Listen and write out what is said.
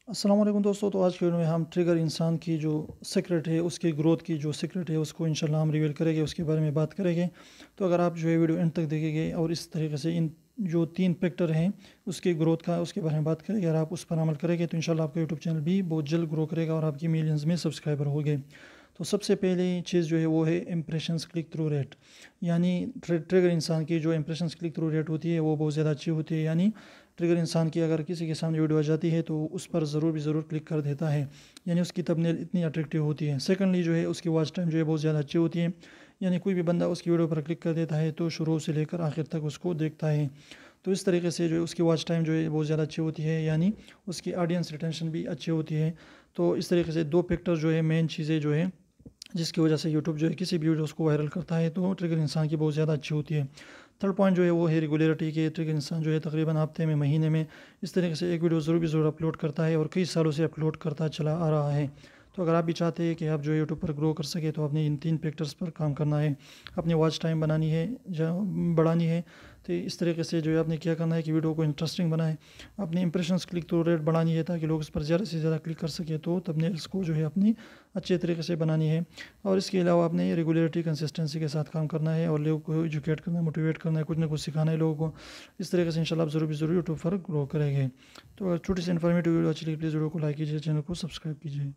السلام علیکم دوستو، تو آج کے ویڈیو میں ہم ٹریگر انسان کی جو سیکرٹ ہے، اس کی گروتھ کی جو سیکرٹ ہے اس کو انشاءاللہ ہم ریویل کریں گے، اس کے بارے میں بات کریں گے۔ تو اگر آپ جو ہے ویڈیو اینڈ تک دیکھیں گے اور اس طریقے سے ان جو 3 فیکٹر ہیں اس کی گروتھ کا، اس کے بارے میں بات کریں گے، اگر آپ اس پر عمل کریں گے تو انشاءاللہ آپ کا یوٹیوب چینل بھی بہت جلد گرو کرے گا اور آپ کی ملینز میں سبسکرائبر ہو گئے۔ تو سب سے پہلے چیز جو ہے وہ ہے امپریشنز کلک تھرو ریٹ، یعنی ٹریگر انسان کی جو امپریشنز کلک تھرو ریٹ ہوتی ہے وہ بہت زیادہ اچھی ہوتی ہے، یعنی ٹریگر انسان کی اگر کسی کے سامنے ویڈیو آ جاتی ہے تو اس پر ضرور کلک کر دیتا ہے، یعنی اس کی تھمبنیل اتنی اٹریکٹیو ہوتی ہے۔ سیکنڈلی جو ہے اس کی واچ ٹائم جو ہے بہت زیادہ اچھی ہوتی ہے، یعنی کوئی بھی بندہ اس کی ویڈیو پر کلک کر دیتا ہے تو شروع سے لے کر آخر تک اس کو دیکھتا ہے۔ تو اس طریقے سے جو ہے اس کی واچ ٹائم جو ہے بہت زیادہ اچھی ہوتی ہے، یعنی اس کی آڈینس ریٹینشن بھی اچھی ہوتی ہے۔ تو اس طریقے سے 2 فیکٹر جو ہے مین چیزیں جو ہے جس کی وجہ سے یوٹیوب جو ہے کسی بھی ویڈیوز کو وائرل کرتا ہے، تو ٹریگر انسان کی بہت زیادہ اچھی ہوتی ہے۔ تھرڈ پوائنٹ جو ہے وہ ہے ریگولیرٹی، کے ٹریگر انسان جو ہے تقریباً ہفتے میں، مہینے میں اس طریقے سے ایک ویڈیو ضرور اپلوڈ کرتا ہے اور کئی سالوں سے اپلوڈ کرتا چلا آ رہا ہے۔ تو اگر آپ بھی چاہتے ہیں کہ آپ جو ہے یوٹیوب پر گرو کر سکے تو آپ نے ان 3 فیکٹرز پر کام کرنا ہے، اپنی واچ ٹائم بنانی ہے، بڑھانی ہے۔ تو اس طریقے سے جو ہے آپ نے کیا کرنا ہے کہ ویڈیو کو انٹرسٹنگ بنائے، اپنی امپریشنز کلک تو ریٹ بڑھانی ہے تاکہ لوگ اس پر زیادہ سے زیادہ کلک کر سکے، تو تھمبنیلز کو جو ہے اپنی اچھے طریقے سے بنانی ہے۔ اور اس کے علاوہ آپ نے ریگولیرٹی، کنسسٹنسی کے ساتھ کام کرنا ہے اور لوگوں کو ایجوکیٹ کرنا ہے، موٹیویٹ کرنا ہے، کچھ نہ کچھ سکھانا ہے لوگوں کو۔ اس طریقے سے انشاءاللہ آپ ضرور یوٹیوب پر گرو کریں گے۔ تو چھوٹی سی انفارمیٹیو ویڈیو اچھی لگی پلیز ویڈیو کو لائک کیجیے، چینل کو سبسکرائب کیجیے۔